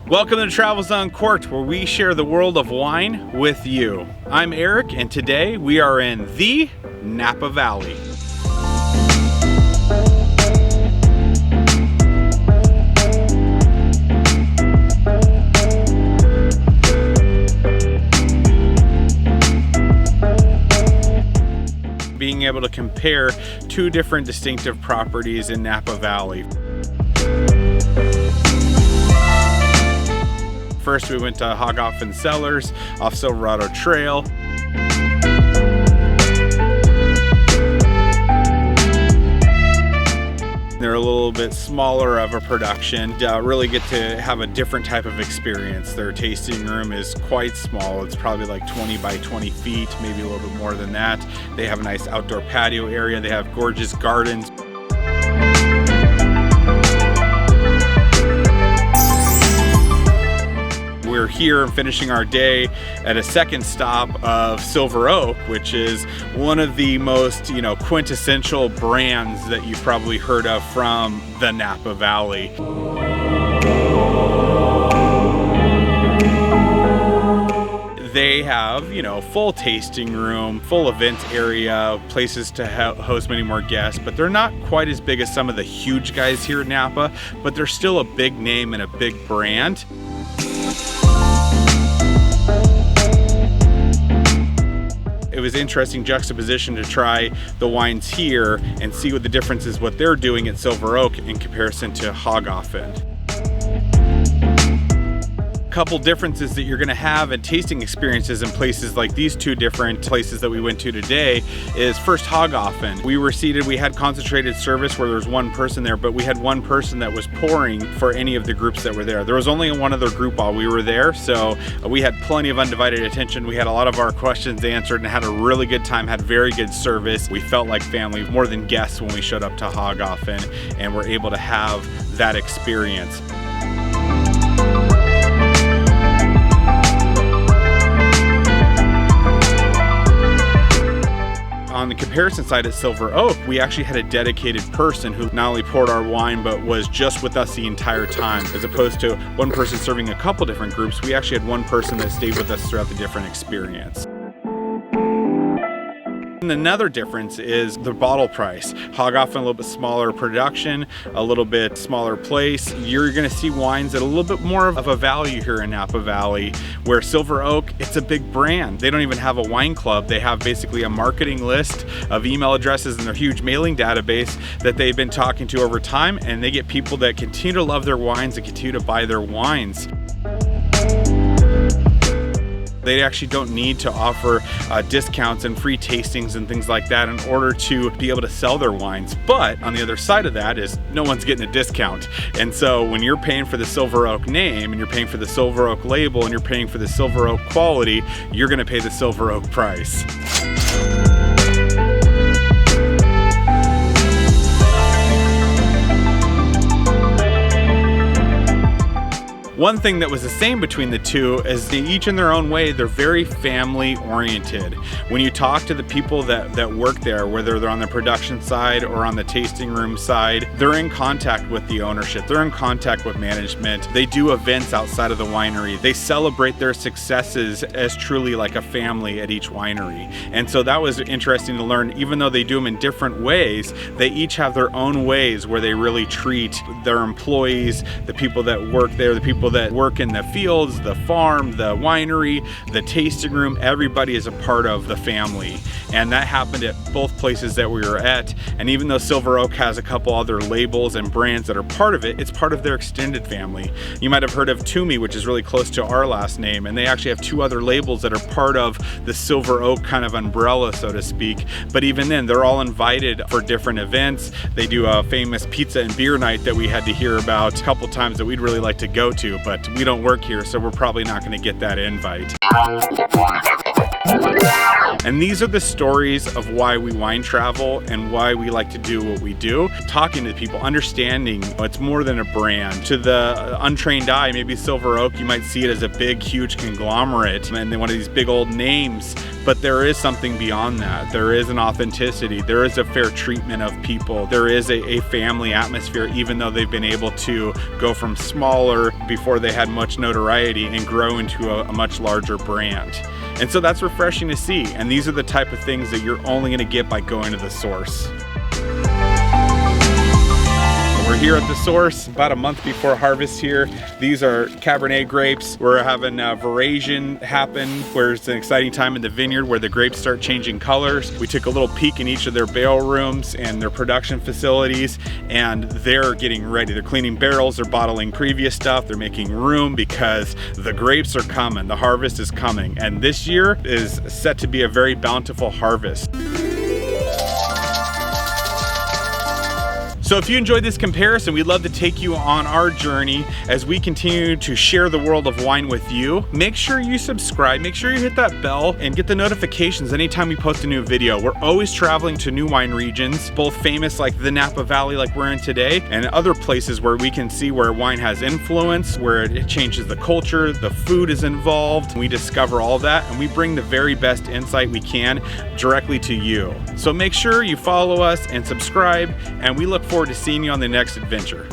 Welcome to Travels Uncorked, where we share the world of wine with you. I'm Eric, and today we are in the Napa Valley. Being able to compare two different distinctive properties in Napa Valley. First, we went to Hagafen Cellars off Silverado Trail. They're a little bit smaller of a production. Really get to have a different type of experience. Their tasting room is quite small. It's probably like 20 by 20 feet, maybe a little bit more than that. They have a nice outdoor patio area. They have gorgeous gardens. We're here finishing our day at a second stop of Silver Oak, which is one of the most, quintessential brands that you've probably heard of from the Napa Valley. They have, full tasting room, full event area, places to host many more guests, but they're not quite as big as some of the huge guys here in Napa, but they're still a big name and a big brand. It was interesting juxtaposition to try the wines here and see what the difference is, what they're doing at Silver Oak in comparison to Hagafen. Couple differences that you're going to have in tasting experiences in places like these two different places that we went to today is first Hagafen. We were seated, we had concentrated service where there's one person there, but we had one person that was pouring for any of the groups that were there. There was only one other group while we were there, so we had plenty of undivided attention. We had a lot of our questions answered and had a really good time, had very good service. We felt like family, more than guests when we showed up to Hagafen, and were able to have that experience. On the comparison side at Silver Oak, we actually had a dedicated person who not only poured our wine, but was just with us the entire time. As opposed to one person serving a couple different groups, we actually had one person that stayed with us throughout the different experience. And another difference is the bottle price. Hagafen, a little bit smaller production, a little bit smaller place. You're gonna see wines at a little bit more of a value here in Napa Valley, where Silver Oak, it's a big brand. They don't even have a wine club. They have basically a marketing list of email addresses and their huge mailing database that they've been talking to over time, and they get people that continue to love their wines and continue to buy their wines. They actually don't need to offer discounts and free tastings and things like that in order to be able to sell their wines. But on the other side of that is no one's getting a discount. And so when you're paying for the Silver Oak name and you're paying for the Silver Oak label and you're paying for the Silver Oak quality, you're gonna pay the Silver Oak price. One thing that was the same between the two is they each in their own way, they're very family oriented. When you talk to the people that work there, whether they're on the production side or on the tasting room side, they're in contact with the ownership, they're in contact with management. They do events outside of the winery. They celebrate their successes as truly like a family at each winery. And so that was interesting to learn. Even though they do them in different ways, they each have their own ways where they really treat their employees, the people that work there, the people that work in the fields, the farm, the winery, the tasting room. Everybody is a part of the family. And that happened at both places that we were at. And even though Silver Oak has a couple other labels and brands that are part of it, it's part of their extended family. You might have heard of Toomey, which is really close to our last name, and they actually have two other labels that are part of the Silver Oak kind of umbrella, so to speak. But even then, they're all invited for different events. They do a famous pizza and beer night that we had to hear about a couple times that we'd really like to go to, but we don't work here, so we're probably not going to get that invite. And these are the stories of why we wine travel and why we like to do what we do. Talking to people, understanding it's more than a brand. To the untrained eye, maybe Silver Oak, you might see it as a big, huge conglomerate and then one of these big old names. But there is something beyond that. There is an authenticity. There is a fair treatment of people. There is a family atmosphere, even though they've been able to go from smaller before they had much notoriety and grow into a much larger brand. And so that's refreshing to see. And these are the type of things that you're only going to get by going to the source. We're here at the source about a month before harvest here. These are Cabernet grapes. We're having veraison happen, where it's an exciting time in the vineyard where the grapes start changing colors. We took a little peek in each of their barrel rooms and their production facilities, and they're getting ready. They're cleaning barrels, they're bottling previous stuff, they're making room because the grapes are coming, the harvest is coming. And this year is set to be a very bountiful harvest. So if you enjoyed this comparison, we'd love to take you on our journey as we continue to share the world of wine with you. Make sure you subscribe, make sure you hit that bell and get the notifications anytime we post a new video. We're always traveling to new wine regions, both famous like the Napa Valley like we're in today, and other places where we can see where wine has influence, where it changes the culture, the food is involved. We discover all that and we bring the very best insight we can directly to you. So make sure you follow us and subscribe, and we look forward to seeing you on the next adventure.